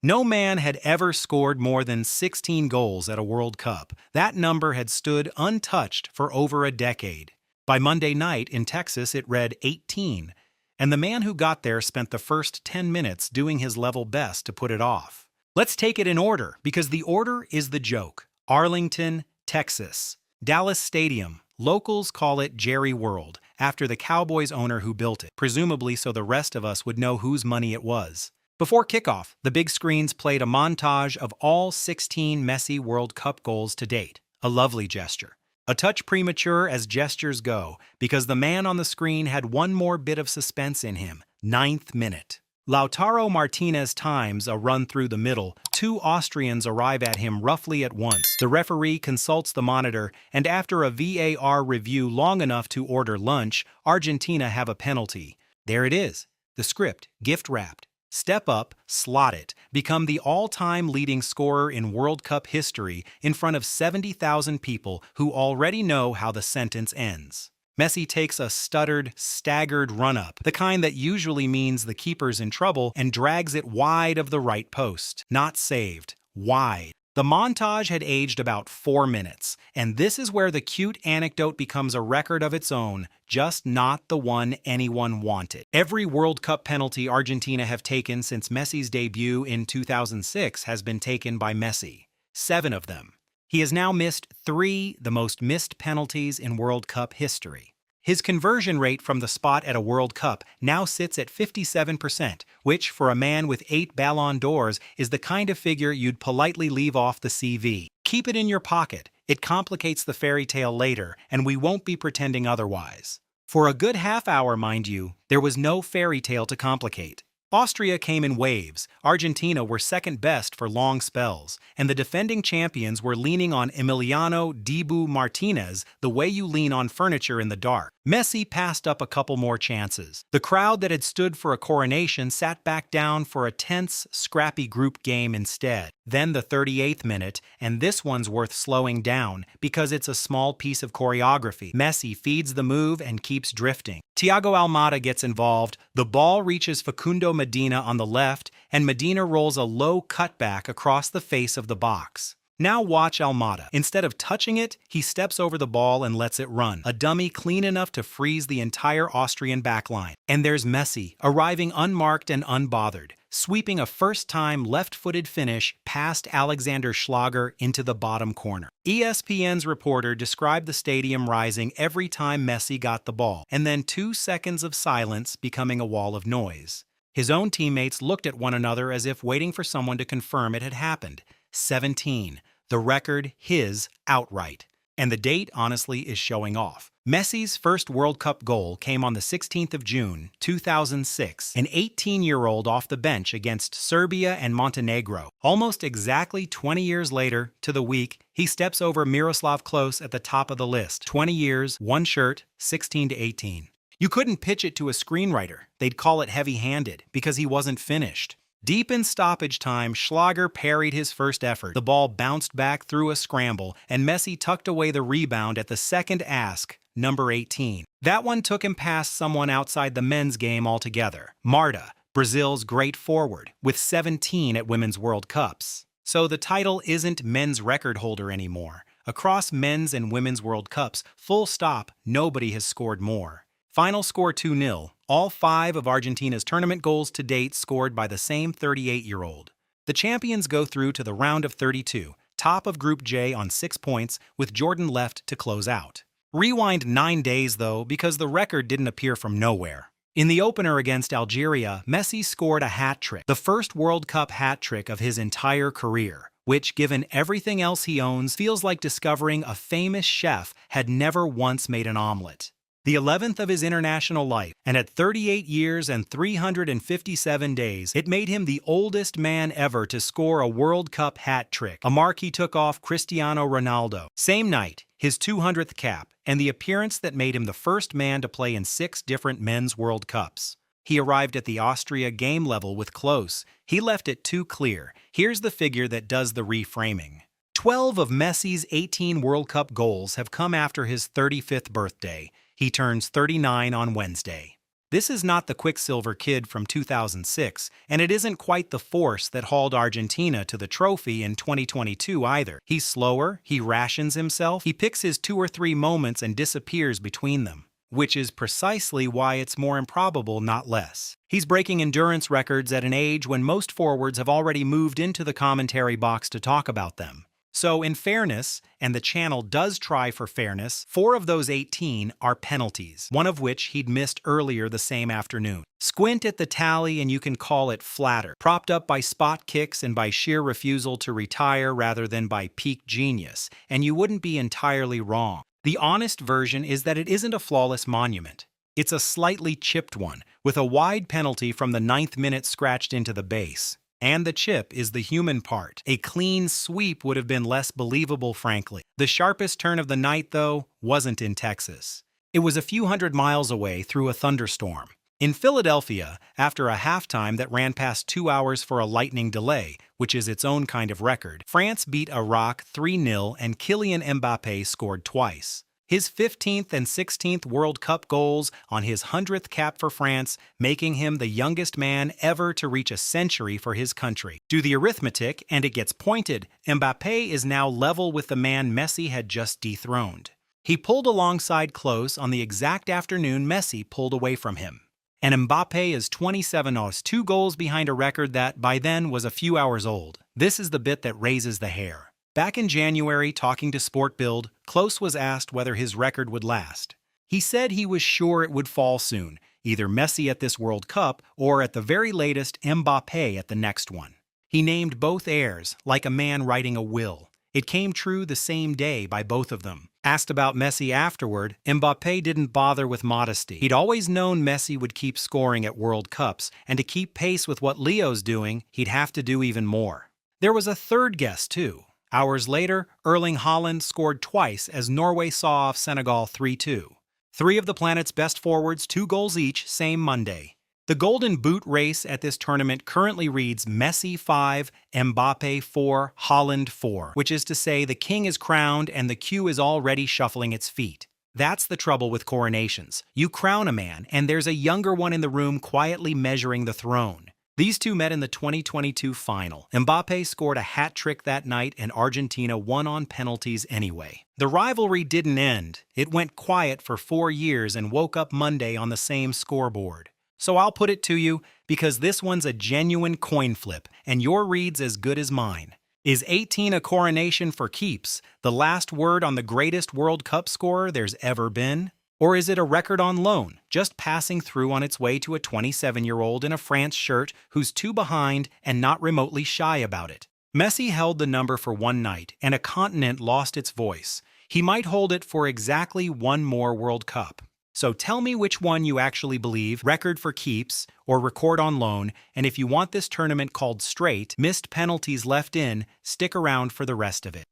No man had ever scored more than 16 goals at a World Cup. That number had stood untouched for over a decade. By Monday night in Texas, it read 18, and the man who got there spent the first 10 minutes doing his level best to put it off. Let's take it in order, because the order is the joke. Arlington, Texas. Dallas Stadium. Locals call it Jerry World, after the Cowboys owner who built it, presumably so the rest of us would know whose money it was. Before kickoff, the big screens played a montage of all 16 Messi World Cup goals to date. A lovely gesture. A touch premature as gestures go, because the man on the screen had one more bit of suspense in him. 9th minute. Lautaro Martinez times a run through the middle. Two Austrians arrive at him roughly at once. The referee consults the monitor, and after a VAR review long enough to order lunch, Argentina have a penalty. There it is. The script, gift-wrapped. Step up, slot it, become the all-time leading scorer in World Cup history in front of 70,000 people who already know how the sentence ends. Messi takes a stuttered, staggered run-up, the kind that usually means the keeper's in trouble, and drags it wide of the right post. Not saved. Wide. The montage had aged about 4 minutes, and this is where the cute anecdote becomes a record of its own, just not the one anyone wanted. Every World Cup penalty Argentina have taken since Messi's debut in 2006 has been taken by Messi. 7 of them. He has now missed 3, the most missed penalties in World Cup history. His conversion rate from the spot at a World Cup now sits at 57%, which, for a man with 8 Ballon d'Ors, is the kind of figure you'd politely leave off the CV. Keep it in your pocket. It complicates the fairy tale later, and we won't be pretending otherwise. For a good half hour, mind you, there was no fairy tale to complicate. Austria came in waves, Argentina were second best for long spells, and the defending champions were leaning on Emiliano Dibu Martinez the way you lean on furniture in the dark. Messi passed up a couple more chances. The crowd that had stood for a coronation sat back down for a tense, scrappy group game instead. Then the 38th minute, and this one's worth slowing down because it's a small piece of choreography. Messi feeds the move and keeps drifting. Thiago Almada gets involved, the ball reaches Facundo Medina on the left, and Medina rolls a low cutback across the face of the box. Now watch Almada. Instead of touching it, he steps over the ball and lets it run. A dummy clean enough to freeze the entire Austrian backline. And there's Messi, arriving unmarked and unbothered, sweeping a first-time left-footed finish past Alexander Schlager into the bottom corner. ESPN's reporter described the stadium rising every time Messi got the ball, and then 2 seconds of silence becoming a wall of noise. His own teammates looked at one another as if waiting for someone to confirm it had happened. 17. The record his outright. And the date, honestly, is showing off. Messi's first World Cup goal came on the 16th of June, 2006, an 18-year-old off the bench against Serbia and Montenegro. Almost exactly 20 years later, to the week, he steps over Miroslav Klose at the top of the list. 20 years, 1 shirt, 16 to 18. You couldn't pitch it to a screenwriter. They'd call it heavy-handed because he wasn't finished. Deep in stoppage time, Schlager parried his first effort. The ball bounced back through a scramble, and Messi tucked away the rebound at the second ask, number 18. That one took him past someone outside the men's game altogether. Marta, Brazil's great forward, with 17 at Women's World Cups. So the title isn't men's record holder anymore. Across men's and women's World Cups, full stop, nobody has scored more. Final score 2-0. All 5 of Argentina's tournament goals to date scored by the same 38-year-old. The champions go through to the round of 32, top of Group J on 6 points, with Jordan left to close out. Rewind 9 days, though, because the record didn't appear from nowhere. In the opener against Algeria, Messi scored a hat-trick, the first World Cup hat-trick of his entire career, which, given everything else he owns, feels like discovering a famous chef had never once made an omelet. The 11th of his international life, and at 38 years and 357 days, it made him the oldest man ever to score a World Cup hat trick, a mark he took off Cristiano Ronaldo. Same night, his 200th cap, and the appearance that made him the first man to play in 6 different men's World Cups. He arrived at the Austria game level with Klose. He left it too clear. Here's the figure that does the reframing. 12 of Messi's 18 World Cup goals have come after his 35th birthday. He turns 39 on Wednesday. This is not the Quicksilver Kid from 2006, and it isn't quite the force that hauled Argentina to the trophy in 2022 either. He's slower, he rations himself, he picks his 2 or 3 moments and disappears between them, which is precisely why it's more improbable, not less. He's breaking endurance records at an age when most forwards have already moved into the commentary box to talk about them. So, in fairness, and the channel does try for fairness, 4 of those 18 are penalties, one of which he'd missed earlier the same afternoon. Squint at the tally and you can call it flatter, propped up by spot kicks and by sheer refusal to retire rather than by peak genius, and you wouldn't be entirely wrong. The honest version is that it isn't a flawless monument. It's a slightly chipped one, with a wide penalty from the 9th minute scratched into the base. And the chip is the human part. A clean sweep would have been less believable, frankly. The sharpest turn of the night, though, wasn't in Texas. It was a few hundred miles away through a thunderstorm. In Philadelphia, after a halftime that ran past 2 hours for a lightning delay, which is its own kind of record, France beat Iraq 3-0 and Kylian Mbappé scored twice. His 15th and 16th World Cup goals on his 100th cap for France, making him the youngest man ever to reach a century for his country. Do the arithmetic, and it gets pointed. Mbappé is now level with the man Messi had just dethroned. He pulled alongside Klose on the exact afternoon Messi pulled away from him. And Mbappé is 27 hours, 2 goals behind a record that, by then, was a few hours old. This is the bit that raises the hair. Back in January, talking to Sport Bild, Klose was asked whether his record would last. He said he was sure it would fall soon, either Messi at this World Cup or at the very latest Mbappé at the next one. He named both heirs, like a man writing a will. It came true the same day by both of them. Asked about Messi afterward, Mbappé didn't bother with modesty. He'd always known Messi would keep scoring at World Cups, and to keep pace with what Leo's doing, he'd have to do even more. There was a third guess, too. Hours later, Erling Haaland scored twice as Norway saw off Senegal 3-2. 3 of the planet's best forwards, 2 goals each, same Monday. The Golden Boot race at this tournament currently reads Messi 5, Mbappé 4, Haaland 4, which is to say the king is crowned and the queue is already shuffling its feet. That's the trouble with coronations. You crown a man, and there's a younger one in the room quietly measuring the throne. These two met in the 2022 final. Mbappé scored a hat trick that night and Argentina won on penalties anyway. The rivalry didn't end. It went quiet for 4 years and woke up Monday on the same scoreboard. So I'll put it to you, because this one's a genuine coin flip, and your read's as good as mine. Is 18 a coronation for keeps, the last word on the greatest World Cup scorer there's ever been? Or is it a record on loan, just passing through on its way to a 27-year-old in a France shirt who's 2 behind and not remotely shy about it? Messi held the number for 1 night, and a continent lost its voice. He might hold it for exactly 1 more World Cup. So tell me which one you actually believe, record for keeps or record on loan, and if you want this tournament called straight, missed penalties left in, stick around for the rest of it.